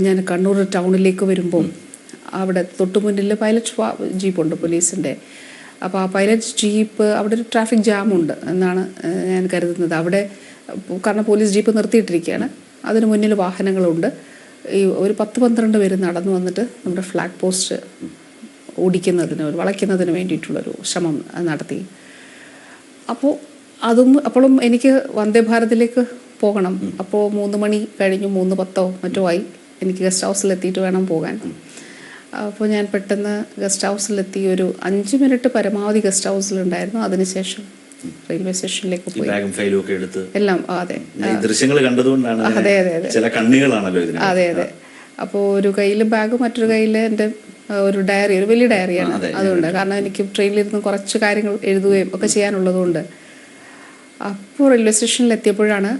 ഞാൻ കണ്ണൂർ ടൗണിലേക്ക് വരുമ്പോൾ അവിടെ തൊട്ടു മുന്നിൽ പൈലറ്റ് ജീപ്പുണ്ട് പോലീസിൻ്റെ. അപ്പോൾ ആ പൈലറ്റ് ജീപ്പ് അവിടെ ഒരു ട്രാഫിക് ജാമുണ്ട് എന്നാണ് ഞാൻ കരുതുന്നത്. അവിടെ കാരണം പോലീസ് ജീപ്പ് നിർത്തിയിട്ടിരിക്കുകയാണ്, അതിന് മുന്നിൽ വാഹനങ്ങളുണ്ട്. ഈ ഒരു 10-12 പേര് നടന്നു വന്നിട്ട് നമ്മുടെ ഫ്ലാഗ് പോസ്റ്റ് വളയ്ക്കുന്നതിന് വേണ്ടിയിട്ടുള്ളൊരു ശ്രമം നടത്തി. അപ്പോഴും എനിക്ക് വന്ദേ ഭാരതിലേക്ക് പോകണം. അപ്പോൾ 3 മണി കഴിഞ്ഞു, 3:10 മറ്റോ ആയി. എനിക്ക് ഗസ്റ്റ് ഹൗസിലെത്തിയിട്ട് വേണം പോകാൻ. അപ്പോൾ ഞാൻ പെട്ടെന്ന് ഗസ്റ്റ് ഹൗസിലെത്തി. ഒരു 5 മിനിറ്റ് പരമാവധി ഗസ്റ്റ് ഹൗസിലുണ്ടായിരുന്നു. അതിനുശേഷം റെയിൽവേ സ്റ്റേഷനിലേക്ക് പോയി. എല്ലാം അതെ, ദൃശ്യങ്ങൾ കണ്ടതുകൊണ്ടാണ്. അതെ അതെ അതെ, ചില കണ്ണികളാണല്ലോ ഇതിന്. അതെ അതെ. അപ്പോൾ ഒരു കയ്യിൽ ബാഗ്, മറ്റൊരു കയ്യിൽ എൻ്റെ ഒരു ഡയറി, ഒരു വലിയ ഡയറിയാണ്. അതുകൊണ്ട് കാരണം എനിക്ക് ട്രെയിനിലിരുന്ന് കുറച്ച് കാര്യങ്ങൾ എഴുതുകയും ഒക്കെ ചെയ്യാനുള്ളതുകൊണ്ട്. അപ്പോൾ റെയിൽവേ സ്റ്റേഷനിൽ എത്തിയപ്പോഴാണ്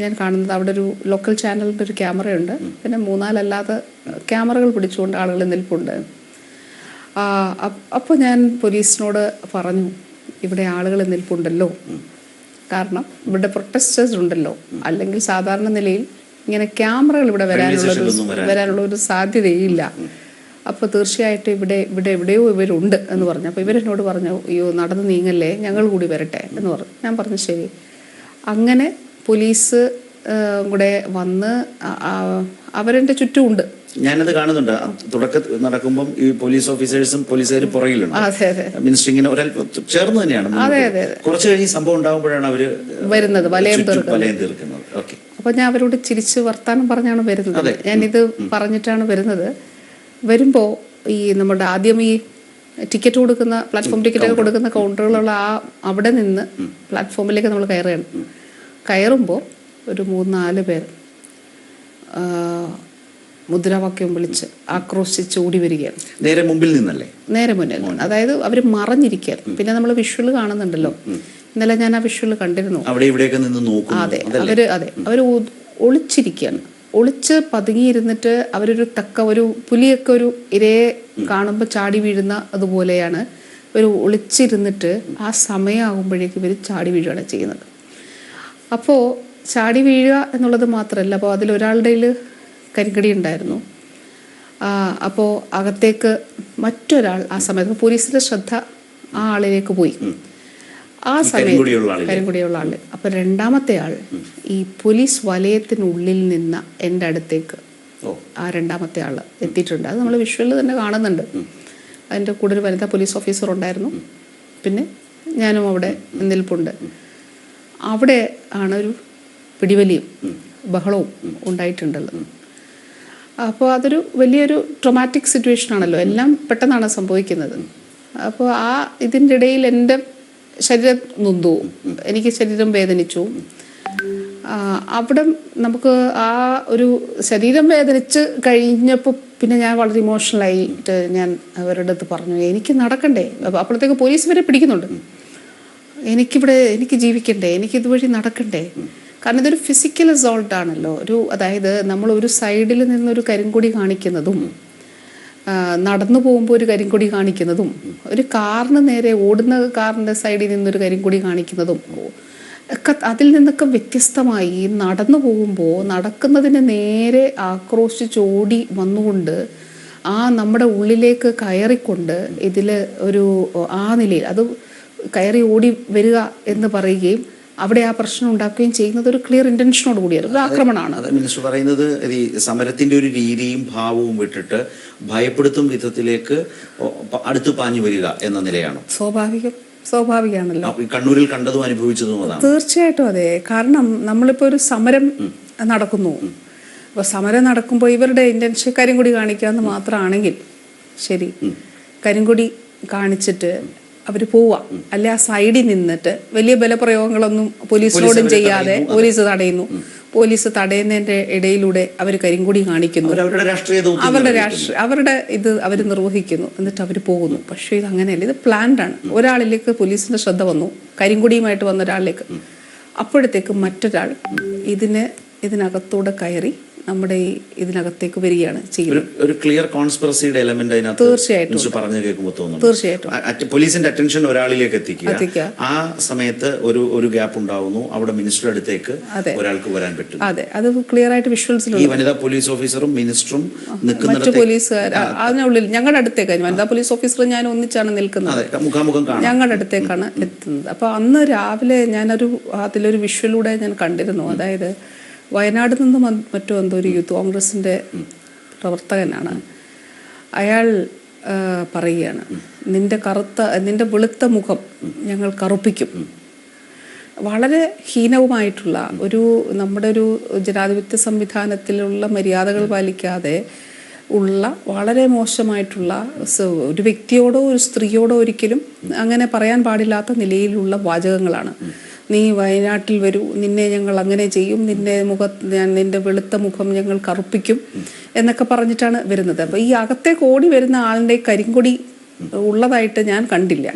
ഞാൻ കാണുന്നത് അവിടെ ഒരു ലോക്കൽ ചാനലിൻ്റെ ഒരു ക്യാമറയുണ്ട്. പിന്നെ 3-4 അല്ലാതെ ക്യാമറകൾ പിടിച്ചുകൊണ്ട് ആളുകൾ നിൽപ്പുണ്ട്. അപ്പോൾ ഞാൻ പോലീസിനോട് പറഞ്ഞു, ഇവിടെ ആളുകൾ നിൽപ്പുണ്ടല്ലോ, കാരണം ഇവിടെ പ്രൊട്ടസ്റ്റേഴ്സ് ഉണ്ടല്ലോ, അല്ലെങ്കിൽ സാധാരണ നിലയിൽ ഇങ്ങനെ ക്യാമറകൾ ഇവിടെ വരാനുള്ള ഒരു സാധ്യതയില്ല. അപ്പോൾ തീർച്ചയായിട്ടും ഇവിടെ എവിടെയോ ഇവരുണ്ട് എന്ന് പറഞ്ഞു. അപ്പോൾ ഇവരെന്നോട് പറഞ്ഞു, അയ്യോ നടന്ന് നീങ്ങല്ലേ, ഞങ്ങൾ കൂടി വരട്ടെ എന്ന് പറഞ്ഞു. ഞാൻ പറഞ്ഞു ശരി. അങ്ങനെ പോലീസ് കൂടെ വന്ന് അവരെൻ്റെ ചുറ്റുമുണ്ട്. ഞാനത് കാണുന്നുണ്ട്. തുടക്കത്തിൽ നടക്കുമ്പം ഈ പോലീസ് ഓഫീസേഴ്സും പോലീസുകാരും പുറകിലുണ്ട്. അതെ അതെ, മിനിസ്റ്ററിങ്ങനെ ഒരല്പം ചേർന്ന് തന്നെയാണ്. അതെ അതെ. കുറച്ച് കഴിഞ്ഞ് സംഭവം ഉണ്ടാകുമ്പോഴാണ് അവര് വരുന്നത്, വലയം തീർക്കുന്നത്. ഓക്കെ. അപ്പൊ ഞാൻ അവരോട് ചിരിച്ച് വർത്താനം പറഞ്ഞാണ് വരുന്നത്. ഞാനിത് പറഞ്ഞിട്ടാണ് വരുന്നത്. വരുമ്പോൾ ഈ നമ്മുടെ ആദ്യം ഈ ടിക്കറ്റ് കൊടുക്കുന്ന, പ്ലാറ്റ്ഫോം ടിക്കറ്റൊക്കെ കൊടുക്കുന്ന കൗണ്ടറുകളുള്ള അവിടെ നിന്ന് പ്ലാറ്റ്ഫോമിലേക്ക് നമ്മൾ കയറുകയാണ്. കയറുമ്പോൾ ഒരു 3-4 പേർ മുദ്രാവാക്യം വിളിച്ച് ആക്രോശിച്ച് ഓടി വരികയാണ്. നേരെ മുമ്പിൽ നിന്നല്ലേ? നേരെ മുന്നിൽ നിന്ന്. അതായത് അവർ മറഞ്ഞിരിക്കുകയാണ്. പിന്നെ നമ്മൾ വിഷ്വൽ കാണുന്നുണ്ടല്ലോ, ഇന്നലെ ഞാൻ ആ വിഷ്വൽ കണ്ടിരുന്നു. അതെ, അവർ ഒളിച്ചിരിക്കുകയാണ്. ഒളിച്ച് പതുങ്ങിയിരുന്നിട്ട് അവരൊരു ഒരു പുലിയൊക്കെ ഒരു ഇരയെ കാണുമ്പോൾ ചാടി വീഴുന്ന അതുപോലെയാണ് ഒരു ഒളിച്ചിരുന്നിട്ട് ആ സമയമാകുമ്പോഴേക്കും ഇവർ ചാടി വീഴുകയാണ് ചെയ്യുന്നത്. അപ്പോൾ ചാടി വീഴുക എന്നുള്ളത് മാത്രമല്ല, അപ്പോൾ അതിലൊരാളുടെ കരിങ്കടി ഉണ്ടായിരുന്നു. അപ്പോൾ അകത്തേക്ക് മറ്റൊരാൾ ആ സമയത്ത് പോലീസിന്റെ ശ്രദ്ധ ആ ആളിലേക്ക് പോയി. ആ സമയത്ത് കരിങ്കുടിയുള്ള ആള്. അപ്പൊ രണ്ടാമത്തെ ആൾ ഈ പോലീസ് വലയത്തിനുള്ളിൽ നിന്ന എൻ്റെ അടുത്തേക്ക് ആ രണ്ടാമത്തെ ആള് എത്തിയിട്ടുണ്ട്. അത് നമ്മൾ വിഷ്വലിൽ തന്നെ കാണുന്നുണ്ട്. അതിൻ്റെ കൂടെ ഒരു വനിതാ പോലീസ് ഓഫീസർ ഉണ്ടായിരുന്നു. പിന്നെ ഞാനും അവിടെ നിൽപ്പുണ്ട്. അവിടെ ആണ് ഒരു പിടിവലിയും ബഹളവും ഉണ്ടായിട്ടുണ്ടല്ലോ. അപ്പോൾ അതൊരു വലിയൊരു ട്രോമാറ്റിക് സിറ്റുവേഷൻ ആണല്ലോ. എല്ലാം പെട്ടെന്നാണ് സംഭവിക്കുന്നത്. അപ്പോൾ ഇതിൻ്റെ ഇടയിൽ എൻ്റെ ശരീരം നൊന്തു, എനിക്ക് ശരീരം വേദനിച്ചു. അവിടെ നമുക്ക് ആ ഒരു ശരീരം വേദനിച്ച് കഴിഞ്ഞപ്പോൾ പിന്നെ ഞാൻ വളരെ ഇമോഷണലായിട്ട് ഞാൻ അവരുടെ അടുത്ത് പറഞ്ഞു, എനിക്ക് നടക്കണ്ടേ. അപ്പോഴത്തേക്ക് പോലീസ് വരെ പിടിക്കുന്നുണ്ട്. എനിക്ക് ജീവിക്കണ്ടേ, എനിക്ക് ഇതുവഴി നടക്കണ്ടേ. കാരണം ഇതൊരു ഫിസിക്കൽ അസോൾട്ട് ആണല്ലോ. അതായത് നമ്മൾ ഒരു സൈഡിൽ നിന്നൊരു കരിങ്കൊടി കാണിക്കുന്നതും, നടന്നു പോകുമ്പോൾ ഒരു കരിങ്കൊടി കാണിക്കുന്നതും, ഒരു കാറിന് നേരെ ഓടുന്ന കാറിൻ്റെ സൈഡിൽ നിന്നൊരു കരിങ്കൊടി കാണിക്കുന്നതും ഒക്കെ അതിൽ നിന്നൊക്കെ വ്യത്യസ്തമായി നടന്നു പോകുമ്പോൾ നടക്കുന്നതിന് നേരെ ആക്രോശിച്ചോടി വന്നുകൊണ്ട് നമ്മുടെ ഉള്ളിലേക്ക് കയറിക്കൊണ്ട് ഇതിൽ ആ നിലയിൽ അത് കയറി ഓടി വരിക എന്ന് പറയുകയും അവിടെ ആ പ്രശ്നം ഉണ്ടാക്കുകയും ചെയ്യുന്നത് ഒരു ക്ലിയർ ഇന്റൻഷനോട് കൂടിയാണ്, ഒരു ആക്രമണമാണ്. മിനിസ്റ്റർ പറയുന്നത് ഈ സമരത്തിന്റെ ഒരു രീതിയും ഭാവവും വിട്ടിട്ട് ഭയപ്പെടുത്തും വിധത്തിലേക്ക് അടുത്ത് പാഞ്ഞു വരിക എന്ന നിലയാണ്. സ്വാഭാവികമാണല്ലോ. കണ്ണൂരിൽ കണ്ടതും അനുഭവിച്ചതും അതാണ്. തീർച്ചയായിട്ടും അതെ. കാരണം നമ്മളിപ്പോൾ ഒരു സമരം നടക്കുന്നു. അപ്പോൾ സമരം നടക്കുമ്പോൾ ഇവരുടെ ഇന്റൻഷൻ കരിങ്കൊടി കാണിക്കുക എന്ന് മാത്രമാണെങ്കിൽ ശരി, കരിങ്കൊടി കാണിച്ചിട്ട് അവർ പോവാം. അല്ലെ ആ സൈഡിൽ നിന്നിട്ട് വലിയ ബലപ്രയോഗങ്ങളൊന്നും പോലീസിനോടും ചെയ്യാതെ പോലീസ് തടയുന്നു. പോലീസ് തടയുന്നതിന്റെ ഇടയിലൂടെ അവർ കരിങ്കൊടി കാണിക്കുന്നു, അവരുടെ ഇത് അവർ നിർവഹിക്കുന്നു, എന്നിട്ട് അവർ പോകുന്നു. പക്ഷേ ഇത് അങ്ങനെയല്ല, ഇത് പ്ലാൻഡ് ആണ്. ഒരാളിലേക്ക് പോലീസിന്റെ ശ്രദ്ധ വന്നു, കരിങ്കൊടിയുമായിട്ട് വന്ന ഒരാളിലേക്ക്. അപ്പോഴത്തേക്ക് മറ്റൊരാൾ ഇതിനകത്തൂടെ കയറി നമ്മുടെ ഈ ഇതിനകത്തേക്ക് വരികയാണ് ചെയ്യുന്നത്. ഒരു ക്ലിയർ കോൺസ്പിറസിയുടെ എലമെന്റ് അതിനകത്ത് തീർച്ചയായിട്ടും പറഞ്ഞു കേൾക്കുമ്പോൾ തോന്നുന്നു. തീർച്ചയായിട്ടും പോലീസിന്റെ അറ്റൻഷൻ ഒരാളിലേക്ക് എത്തിക്കുക, ആ സമയത്ത് ഒരു ഗ്യാപ്പ് ഉണ്ടാവുന്നു, അവിടെ മിനിസ്റ്ററുടെ അടുത്തേക്ക് ഒരാൾക്ക് വരാൻ പറ്റും. അതെ, അത് ക്ലിയർ ആയിട്ട് വിഷ്വൽസിൽ ഈ വനിതാ പോലീസ് ഓഫീസറും മിനിസ്റ്ററും മറ്റു പോലീസുകാർ അതിനുള്ളിൽ ഞങ്ങളുടെ അടുത്തേക്കാണ്, വനിതാ പോലീസ് ഓഫീസർ ഞാൻ ഒന്നിച്ചാണ് നിൽക്കുന്നത്, മുഖാമുഖം ഞങ്ങളുടെ അടുത്തേക്കാണ് എത്തുന്നത്. അപ്പൊ അന്ന് രാവിലെ ഞാനൊരു അതിലൊരു വിഷ്വലൂടെ ഞാൻ കണ്ടിരുന്നു. അതായത് വയനാട് നിന്ന് മറ്റോ എന്തോ ഒരു യൂത്ത് കോൺഗ്രസിന്റെ പ്രവർത്തകനാണ്. അയാൾ പറയുകയാണ്, നിന്റെ വെളുത്ത മുഖം ഞങ്ങൾ കറുപ്പിക്കും. വളരെ ഹീനവുമായിട്ടുള്ള നമ്മുടെ ഒരു ജനാധിപത്യ സംവിധാനത്തിലുള്ള മര്യാദകൾ പാലിക്കാതെ ഉള്ള വളരെ മോശമായിട്ടുള്ള ഒരു വ്യക്തിയോടോ ഒരു സ്ത്രീയോടോ ഒരിക്കലും അങ്ങനെ പറയാൻ പാടില്ലാത്ത നിലയിലുള്ള വാചകങ്ങളാണ്. നീ വയനാട്ടിൽ വരൂ, നിന്നെ ഞങ്ങൾ അങ്ങനെ ചെയ്യും, നിന്റെ വെളുത്ത മുഖം ഞങ്ങൾ കറുപ്പിക്കും എന്നൊക്കെ പറഞ്ഞിട്ടാണ് വരുന്നത്. അപ്പോൾ ഈ അകത്തേക്ക് ഓടി വരുന്ന ആളിൻ്റെ കരിങ്കൊടി ഉള്ളതായിട്ട് ഞാൻ കണ്ടില്ല.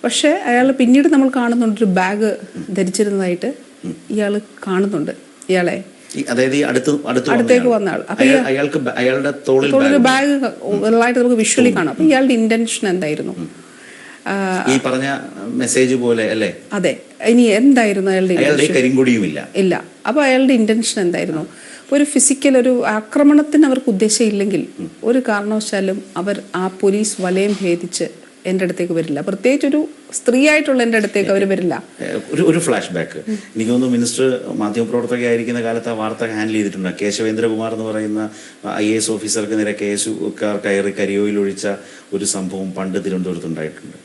പക്ഷേ അയാൾ പിന്നീട് നമ്മൾ കാണുന്നുണ്ട്, ഒരു ബാഗ് ധരിച്ചിരുന്നതായിട്ട് ഇയാൾ കാണുന്നുണ്ട്. ഇയാളെ അടുത്തേക്ക് വന്ന ആൾ, അപ്പൊ അയാളുടെ തോളിൽ ബാഗ് ഉള്ളതായിട്ട് നമുക്ക് വിഷ്വലി കാണാം. അപ്പൊ ഇയാളുടെ ഇന്റൻഷൻ എന്തായിരുന്നു? ഈ പറഞ്ഞ മെസ്സേജ് പോലെ അല്ലേ? അതെ. ഇനി എന്തായിരുന്നു അയാളുടെ കരിങ്കൊടിയുമില്ല ഇല്ല. അപ്പൊ അയാളുടെ ഇന്റൻഷൻ എന്തായിരുന്നു? ഒരു ഫിസിക്കൽ ഒരു ആക്രമണത്തിന് അവർക്ക് ഉദ്ദേശമില്ലെങ്കിൽ ഒരു കാരണവശാലും അവർ ആ പോലീസ് വലയം ഭേദിച്ച് എൻ്റെ അടുത്തേക്ക് വരില്ല. പ്രത്യേകിച്ച് ഒരു സ്ത്രീ ആയിട്ടുള്ള എൻ്റെ അടുത്തേക്ക് അവർ വരില്ല. ഒരു ഫ്ലാഷ് ബാക്ക് എനിക്ക് തോന്നുന്നു, മിനിസ്റ്റർ മാധ്യമപ്രവർത്തകയായിരിക്കുന്ന കാലത്ത് ആ വാർത്ത ഹാൻഡിൽ ചെയ്തിട്ടുണ്ട്. കേശവേന്ദ്രകുമാർ എന്ന് പറയുന്ന IAS ഓഫീസർക്ക് നേരെ കേസുകാർ കയറി കരിയോയിൽ ഒഴിച്ച ഒരു സംഭവം പണ്ട് തിരുവനന്തപുരത്ത് ഉണ്ടായിട്ടുണ്ട്.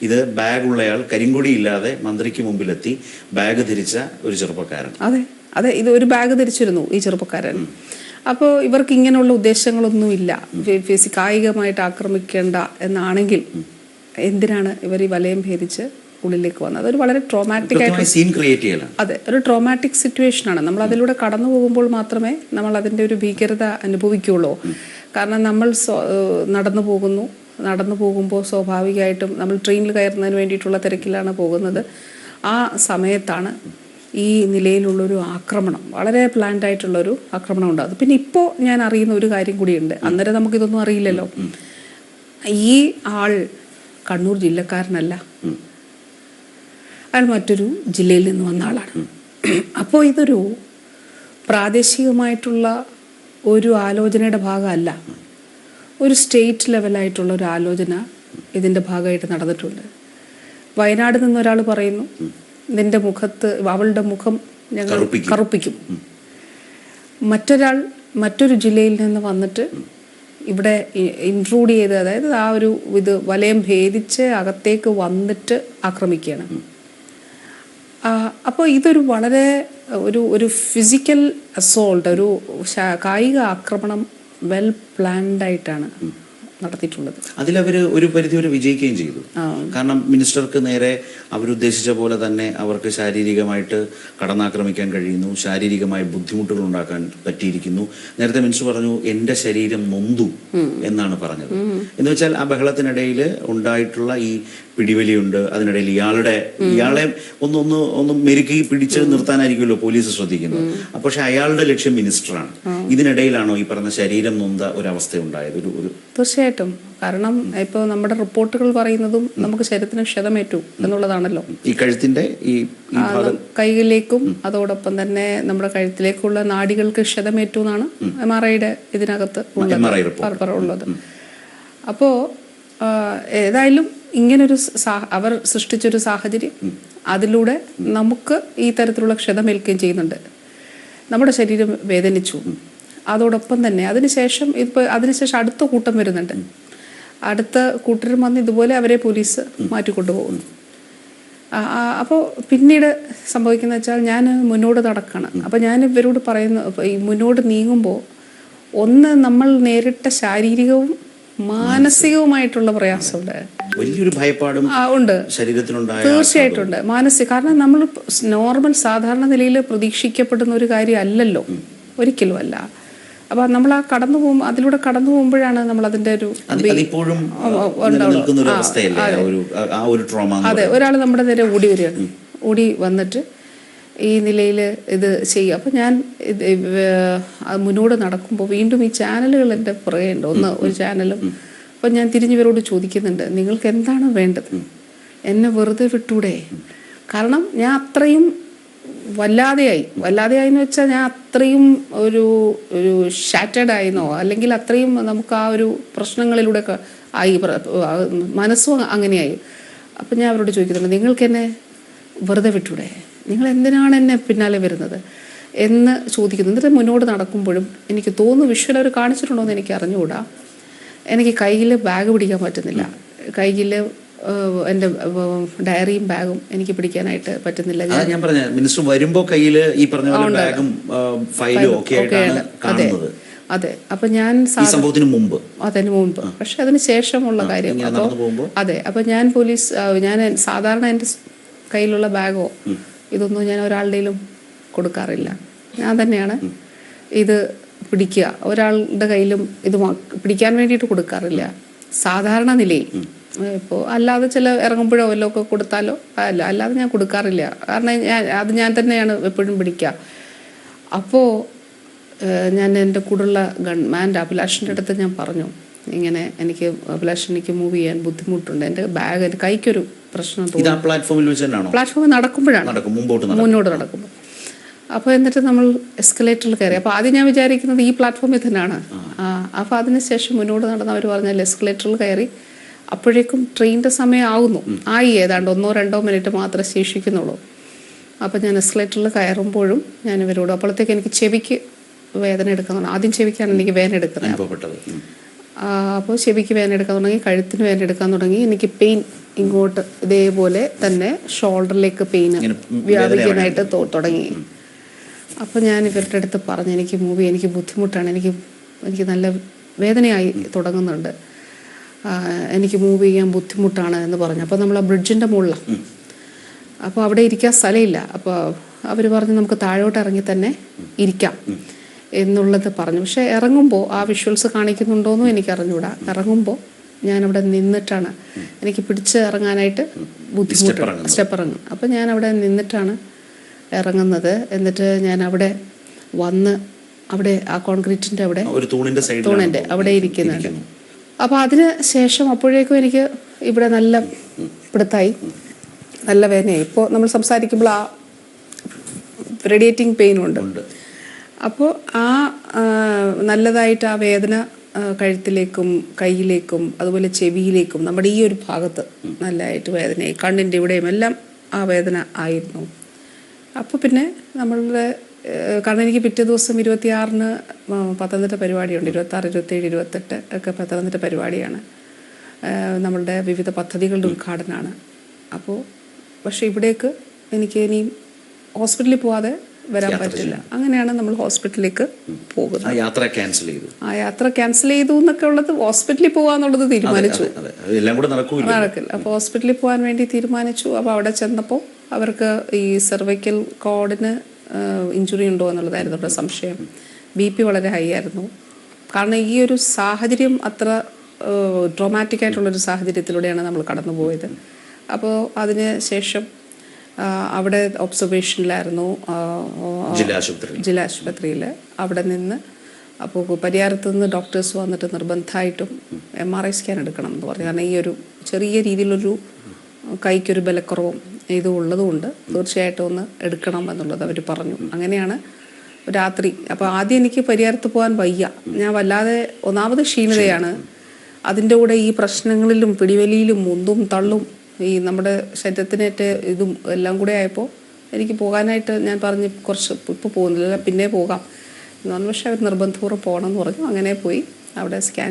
ഇത് ബാഗ് ഉള്ളയാൾ കരിങ്കൊടി ഇല്ലാതെ മന്ത്രിക്ക് മുമ്പിലെത്തി ബാഗ് ധരിച്ച ഒരു ചെറുപ്പക്കാരൻ. അതെ, ഇത് ഒരു ബാഗ് ധരിച്ചിരുന്നു ഈ ചെറുപ്പക്കാരൻ. അപ്പോൾ ഇവർക്ക് ഇങ്ങനെയുള്ള ഉദ്ദേശങ്ങളൊന്നുമില്ല, കായികമായിട്ട് ആക്രമിക്കേണ്ട എന്നാണെങ്കിൽ എന്തിനാണ് ഇവർ ഈ വലയം ഭേദിച്ച് ഉള്ളിലേക്ക് വന്നത്? അതൊരു വളരെ ട്രോമാറ്റിക് ആയിട്ട്, അതെ, ഒരു ട്രോമാറ്റിക് സിറ്റുവേഷനാണ്. നമ്മൾ അതിലൂടെ കടന്നു പോകുമ്പോൾ മാത്രമേ നമ്മൾ അതിൻ്റെ ഒരു ഭീകരത അനുഭവിക്കുകയുള്ളൂ. കാരണം നമ്മൾ നടന്നു പോകുമ്പോൾ സ്വാഭാവികമായിട്ടും നമ്മൾ ട്രെയിനിൽ കയറുന്നതിന് വേണ്ടിയിട്ടുള്ള തിരക്കിലാണ് പോകുന്നത്. ആ സമയത്താണ് ഈ നിലയിലുള്ളൊരു ആക്രമണം, വളരെ പ്ലാൻഡ് ആയിട്ടുള്ളൊരു ആക്രമണം ഉണ്ടാകും. പിന്നെ ഇപ്പോൾ ഞാൻ അറിയുന്ന ഒരു കാര്യം കൂടിയുണ്ട്. അന്നേരം നമുക്കിതൊന്നും അറിയില്ലല്ലോ. ഈ ആൾ കണ്ണൂർ ജില്ലക്കാരനല്ല, അയാൾ മറ്റൊരു ജില്ലയിൽ നിന്ന് വന്ന ആളാണ്. അപ്പോൾ ഇതൊരു പ്രാദേശികമായിട്ടുള്ള ഒരു ആലോചനയുടെ ഭാഗമല്ല, ഒരു സ്റ്റേറ്റ് ലെവലായിട്ടുള്ള ഒരു ആലോചന ഇതിൻ്റെ ഭാഗമായിട്ട് നടന്നിട്ടുണ്ട്. വയനാട് നിന്നൊരാൾ പറയുന്നു, നിന്റെ അവളുടെ മുഖം ഞങ്ങൾ കറുപ്പിക്കും. മറ്റൊരാൾ മറ്റൊരു ജില്ലയിൽ നിന്ന് വന്നിട്ട് ഇവിടെ ഇൻട്രൂഡ് ചെയ്ത്, അതായത് ആ ഒരു വലയം ഭേദിച്ച് അകത്തേക്ക് വന്നിട്ട് ആക്രമിക്കുകയാണ്. അപ്പോൾ ഇതൊരു വളരെ ഒരു ഫിസിക്കൽ അസോൾട്ട്, ഒരു കായിക ആക്രമണം വെൽ പ്ലാൻഡ് ആയിട്ടാണ് നടത്തിയിട്ടുള്ളത്. അതിലവർ ഒരു പരിധി വരെ വിജയിക്കുകയും ചെയ്തു. കാരണം മിനിസ്റ്റർക്ക് നേരെ അവരുദ്ദേശിച്ച പോലെ തന്നെ അവർക്ക് ശാരീരികമായിട്ട് കടന്നാക്രമിക്കാൻ കഴിയുന്നു, ശാരീരികമായ ബുദ്ധിമുട്ടുകൾ ഉണ്ടാക്കാൻ പറ്റിയിരിക്കുന്നു. നേരത്തെ മിനിസ്റ്റർ പറഞ്ഞു, എൻ്റെ ശരീരം നൊന്തു എന്നാണ് പറഞ്ഞത്. എന്ന് വെച്ചാൽ ആ ബഹളത്തിനിടയിൽ ഉണ്ടായിട്ടുള്ള ഈ പിടിവലിയുണ്ട്, അതിനിടയിൽ ഇയാളെ ഒന്ന് മെരുക്കി പിടിച്ച് നിർത്താനായിരിക്കുമല്ലോ പോലീസ് ശ്രദ്ധിക്കുന്നത്. പക്ഷെ അയാളുടെ ലക്ഷ്യം മിനിസ്റ്ററാണ്. ഇതിനിടയിലാണോ ഈ പറഞ്ഞ ശരീരം നൊന്ത ഒരവസ്ഥ ഉണ്ടായത്? തീർച്ചയായിട്ടും. കാരണം ഇപ്പോൾ നമ്മുടെ റിപ്പോർട്ടുകൾ പറയുന്നതും നമുക്ക് ശരീരത്തിന് ക്ഷതമേറ്റു എന്നുള്ളതാണല്ലോ. ഈ കഴുത്തിന്റെ ഈ കൈയിലേക്കും അതോടൊപ്പം തന്നെ നമ്മുടെ കഴുത്തിലേക്കുള്ള നാഡികൾക്ക് ക്ഷതമേറ്റു എന്നാണ് MRIയുടെ ഇതിനകത്ത് ഉള്ളത്. അപ്പോൾ ഏതായാലും ഇങ്ങനൊരു അവർ സൃഷ്ടിച്ചൊരു സാഹചര്യം, അതിലൂടെ നമുക്ക് ഈ തരത്തിലുള്ള ക്ഷതമേൽക്കുകയും ചെയ്യുന്നുണ്ട്. നമ്മുടെ ശരീരം വേദനിച്ചു. അതോടൊപ്പം തന്നെ അതിനുശേഷം അടുത്ത കൂട്ടം വരുന്നുണ്ട്. അടുത്ത കൂട്ടരും വന്ന് ഇതുപോലെ അവരെ പോലീസ് മാറ്റിക്കൊണ്ടുപോകുന്നു. അപ്പോൾ പിന്നീട് സംഭവിക്കുന്ന വെച്ചാൽ ഞാൻ മുന്നോട്ട് നടക്കണം. അപ്പോൾ ഞാൻ ഇവരോട് പറയുന്നു, ഈ മുന്നോട്ട് നീങ്ങുമ്പോൾ നമ്മൾ നേരിട്ട ശാരീരികവും മാനസികവുമായിട്ടുള്ള പ്രയാസമുണ്ട്, വലിയൊരു ഭയപ്പാടും ഉണ്ട്, ശരീരത്തിനുണ്ടായ തീർച്ചയായിട്ടും ഉണ്ട്. കാരണം നമ്മൾ നോർമൽ സാധാരണ നിലയിൽ പ്രതീക്ഷിക്കപ്പെടുന്ന ഒരു കാര്യം അല്ലല്ലോ, ഒരിക്കലും അല്ല. അപ്പൊ നമ്മൾ അതിലൂടെ കടന്നു പോകുമ്പോഴാണ് നമ്മൾ അതിന്റെ അതെ, ഒരാൾ നമ്മുടെ നേരെ ഓടി വരികയാണ്. ഓടി വന്നിട്ട് ഈ നിലയിൽ ഇത് ചെയ്യുക. അപ്പോൾ ഞാൻ മുന്നോട്ട് നടക്കുമ്പോൾ വീണ്ടും ഈ ചാനലുകൾ എൻ്റെ പുറകെ ഉണ്ട്. ഒരു ചാനലും. അപ്പോൾ ഞാൻ തിരിഞ്ഞവരോട് ചോദിക്കുന്നുണ്ട്, നിങ്ങൾക്ക് എന്താണ് വേണ്ടത്? എന്നെ വെറുതെ വിട്ടൂടെ? കാരണം ഞാൻ അത്രയും വല്ലാതെയായി എന്ന് വെച്ചാൽ ഞാൻ അത്രയും ഒരു ഷാറ്റേഡ് ആയിന്നോ, അല്ലെങ്കിൽ അത്രയും നമുക്ക് ആ ഒരു പ്രശ്നങ്ങളിലൂടെ ആയി, മനസ്സും അങ്ങനെയായി. അപ്പം ഞാൻ അവരോട് ചോദിക്കുന്നുണ്ട്, നിങ്ങൾക്ക് എന്നെ വെറുതെ വിട്ടൂടെ? നിങ്ങൾ എന്തിനാണ് എന്നെ പിന്നാലെ വരുന്നത് എന്ന് ചോദിക്കുന്നു. എന്നിട്ട് മുന്നോട്ട് നടക്കുമ്പോഴും എനിക്ക് തോന്നുന്നു, വിഷ്വൽ അവർ കാണിച്ചിട്ടുണ്ടോ എന്ന് എനിക്ക് അറിഞ്ഞുകൂടാ, എനിക്ക് കയ്യിൽ ബാഗ് പിടിക്കാൻ പറ്റുന്നില്ല. കയ്യിൽ എൻ്റെ ഡയറിയും ബാഗും എനിക്ക് പിടിക്കാനായിട്ട് പറ്റുന്നില്ല. ഞാൻ പറഞ്ഞ മിനിസ്റ്റർ വരുമ്പോൾ കയ്യിൽ ഈ പറഞ്ഞ ബാഗും ഫയലും ഒക്കെ കാണുന്നത്. അതെ. അപ്പൊ ഞാൻ അതിന് മുമ്പ് പക്ഷെ അതിന് ശേഷമുള്ള കാര്യം. അതെ. അപ്പൊ ഞാൻ ഞാൻ സാധാരണ എൻ്റെ കയ്യിലുള്ള ബാഗോ ഇതൊന്നും ഞാൻ ഒരാളുടെയിലും കൊടുക്കാറില്ല. ഞാൻ തന്നെയാണ് ഇത് പിടിക്കുക. ഒരാളുടെ കയ്യിലും ഇത് പിടിക്കാൻ വേണ്ടിയിട്ട് കൊടുക്കാറില്ല സാധാരണ നിലയിൽ. ഇപ്പോൾ അല്ലാതെ ചില ഇറങ്ങുമ്പോഴോ വല്ലതും ഒക്കെ കൊടുത്താലോ അല്ലാതെ ഞാൻ കൊടുക്കാറില്ല. കാരണം ഞാൻ തന്നെയാണ് എപ്പോഴും പിടിക്കുക. അപ്പോൾ ഞാൻ എൻ്റെ കൂടെയുള്ള ഗൺമാൻ്റെ അഭിലാഷിൻ്റെ അടുത്ത് ഞാൻ പറഞ്ഞു, ഇങ്ങനെ എനിക്ക് മൂവ് ചെയ്യാൻ ബുദ്ധിമുട്ടുണ്ട്, എൻ്റെ ബാഗ് എൻ്റെ കൈക്കൊരു പ്രശ്നം തോന്നുന്നു. പ്ലാറ്റ്ഫോമിൽ നടക്കുമ്പോഴാണ്, മുന്നോട്ട് നടക്കുമ്പോൾ. അപ്പോൾ എന്നിട്ട് നമ്മൾ എസ്കലേറ്ററിൽ കയറി. അപ്പോൾ ആദ്യം ഞാൻ വിചാരിക്കുന്നത് ഈ പ്ലാറ്റ്ഫോമിൽ തന്നെയാണ്. അപ്പോൾ അതിനുശേഷം മുന്നോട്ട് നടന്ന് അവർ പറഞ്ഞാൽ എസ്കലേറ്ററിൽ കയറി. അപ്പോഴേക്കും ട്രെയിനിൻ്റെ സമയം ആയി, ഏതാണ്ട് 1-2 മിനിറ്റ് മാത്രമേ ശേഷിക്കുന്നുള്ളൂ. അപ്പോൾ ഞാൻ എസ്കലേറ്ററിൽ കയറുമ്പോഴും ഞാൻ ഇവരോട്, അപ്പോഴത്തേക്ക് എനിക്ക് ചെവിക്ക് വേദന എടുക്കാൻ തുടങ്ങി. ആദ്യം ചെവിക്കാണ് എനിക്ക് വേദന എടുക്കുന്നത്. അപ്പോൾ ചെവിക്ക് വേദന എടുക്കാൻ തുടങ്ങി, കഴുത്തിന് വേദന എടുക്കാൻ തുടങ്ങി. എനിക്ക് പെയിൻ ഇങ്ങോട്ട് ഇതേപോലെ തന്നെ ഷോൾഡറിലേക്ക് പെയിൻ വ്യാപിക്കാനായിട്ട് തുടങ്ങി. അപ്പോൾ ഞാൻ ഇവരുടെ അടുത്ത് പറഞ്ഞു, എനിക്ക് ബുദ്ധിമുട്ടാണ്, എനിക്ക് നല്ല വേദനയായി തുടങ്ങുന്നുണ്ട്, എനിക്ക് മൂവ് ചെയ്യാൻ ബുദ്ധിമുട്ടാണ് എന്ന് പറഞ്ഞു. അപ്പോൾ നമ്മൾ ആ ബ്രിഡ്ജിൻ്റെ മുകളിലാണ്. അപ്പോൾ അവിടെ ഇരിക്കാൻ സ്ഥലമില്ല. അപ്പോൾ അവർ പറഞ്ഞു, നമുക്ക് താഴോട്ട് ഇറങ്ങി തന്നെ ഇരിക്കാം എന്നുള്ളത് പറഞ്ഞു. പക്ഷെ ഇറങ്ങുമ്പോൾ ആ വിഷ്വൽസ് കാണിക്കുന്നുണ്ടോയെന്നും എനിക്ക് അറിഞ്ഞുകൂടാ. ഇറങ്ങുമ്പോൾ ഞാനവിടെ നിന്നിട്ടാണ്, എനിക്ക് പിടിച്ച് ഇറങ്ങാനായിട്ട് ബുദ്ധിമുട്ട്, സ്റ്റെപ്പ് ഇറങ്ങും. അപ്പോൾ ഞാനവിടെ നിന്നിട്ടാണ് ഇറങ്ങുന്നത്. എന്നിട്ട് ഞാൻ അവിടെ വന്ന് അവിടെ ആ കോൺക്രീറ്റിൻ്റെ അവിടെ തൂണിൻ്റെ അവിടെ ഇരിക്കുന്നുണ്ട്. അപ്പോൾ അതിന് ശേഷം അപ്പോഴേക്കും എനിക്ക് ഇവിടെ നല്ല പിടുത്തായി, നല്ല വേദനയായി. ഇപ്പോൾ നമ്മൾ സംസാരിക്കുമ്പോൾ ആ റേഡിയേറ്റിംഗ് പെയിനും ഉണ്ട്. അപ്പോൾ നല്ലതായിട്ട് ആ വേദന കഴുത്തിലേക്കും കയ്യിലേക്കും അതുപോലെ ചെവിയിലേക്കും നമ്മുടെ ഈ ഒരു ഭാഗത്ത് നല്ലതായിട്ട് വേദനയായി, കണ്ണിൻ്റെ ഇവിടെയും എല്ലാം ആ വേദന ആയിരുന്നു. അപ്പോൾ പിന്നെ നമ്മളുടെ, കാരണം എനിക്ക് പിറ്റേ ദിവസം 26-ന് പത്തനംതിട്ട പരിപാടിയുണ്ട്. 26, 27, 28 ഒക്കെ പത്തനംതിട്ട പരിപാടിയാണ്. നമ്മളുടെ വിവിധ പദ്ധതികളുടെ ഉദ്ഘാടനമാണ്. അപ്പോൾ പക്ഷേ ഇവിടേക്ക് എനിക്ക് ഇനിയും ഹോസ്പിറ്റലിൽ പോവാതെ വരാൻ പറ്റില്ല. അങ്ങനെയാണ് നമ്മൾ ഹോസ്പിറ്റലിലേക്ക് പോകുന്നത്. ആ യാത്ര ക്യാൻസൽ ചെയ്തു എന്നൊക്കെ ഉള്ളത്, ഹോസ്പിറ്റലിൽ പോകാന്നുള്ളത് തീരുമാനിച്ചു. നടക്കില്ല. അപ്പോൾ ഹോസ്പിറ്റലിൽ പോകാൻ വേണ്ടി തീരുമാനിച്ചു. അപ്പോൾ അവിടെ ചെന്നപ്പോൾ അവർക്ക് ഈ സെർവൈക്കൽ കോഡിന് ഇഞ്ചുറി ഉണ്ടോ എന്നുള്ളതായിരുന്നു അവരുടെ സംശയം. BP വളരെ ഹൈ ആയിരുന്നു. കാരണം ഈ ഒരു സാഹചര്യം അത്ര ട്രോമാറ്റിക് ആയിട്ടുള്ളൊരു സാഹചര്യത്തിലൂടെയാണ് നമ്മൾ കടന്നുപോയത്. അപ്പോൾ അതിന് ശേഷം അവിടെ ഒബ്സർവേഷനിലായിരുന്നു ജില്ലാ ആശുപത്രിയിൽ. അവിടെ നിന്ന് അപ്പോൾ പരിയാരത്ത് നിന്ന് ഡോക്ടേഴ്സ് വന്നിട്ട് നിർബന്ധമായിട്ടും MRI സ്കാൻ എടുക്കണം എന്ന് പറഞ്ഞു. കാരണം ഈ ഒരു ചെറിയ രീതിയിലൊരു കൈക്കൊരു ബലക്കുറവും ഇത് ഉള്ളതുകൊണ്ട് തീർച്ചയായിട്ടും ഒന്ന് എടുക്കണം എന്നുള്ളത് അവർ പറഞ്ഞു. അങ്ങനെയാണ് രാത്രി. അപ്പോൾ ആദ്യം എനിക്ക് പരിയാരത്ത് പോകാൻ വയ്യ, ഞാൻ വല്ലാതെ ഒന്നാമത് ക്ഷീണിതയാണ്. അതിൻ്റെ കൂടെ ഈ പ്രശ്നങ്ങളിലും പിടിവലിയിലും മുന്തും തള്ളും ഈ നമ്മുടെ ശരീരത്തിനേറ്റ ഇതും എല്ലാം കൂടെ ആയപ്പോൾ എനിക്ക് പോകാനായിട്ട് ഞാൻ പറഞ്ഞ് കുറച്ച് ഇപ്പോൾ പോകുന്നില്ല, പിന്നെ പോകാം എന്ന് പറഞ്ഞു. പക്ഷേ അവർ നിർബന്ധപൂർവ്വം പോകണമെന്ന് പറഞ്ഞു. അങ്ങനെ പോയി അവിടെ സ്കാൻ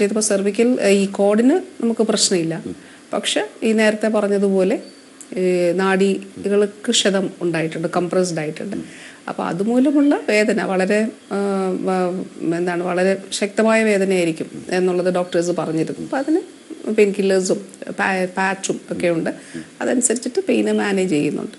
ചെയ്തപ്പോൾ സെർവിക്കൽ ഈ കോഡിന് നമുക്ക് പ്രശ്നമില്ല. പക്ഷെ ഈ നേരത്തെ പറഞ്ഞതുപോലെ നാഡികൾക്ക് ക്ഷതം ഉണ്ടായിട്ടുണ്ട്, കംപ്രസ്ഡ് ആയിട്ടുണ്ട്. അപ്പോൾ അതുമൂലമുള്ള വേദന വളരെ വളരെ ശക്തമായ വേദനയായിരിക്കും എന്നുള്ളത് ഡോക്ടേഴ്സ് പറഞ്ഞിരുന്നു. അപ്പോൾ അതിന് പെയിൻ കില്ലേഴ്സും പാച്ചും ഒക്കെ ഉണ്ട്. അതനുസരിച്ചിട്ട് പെയിന് മാനേജ് ചെയ്യുന്നുണ്ട്.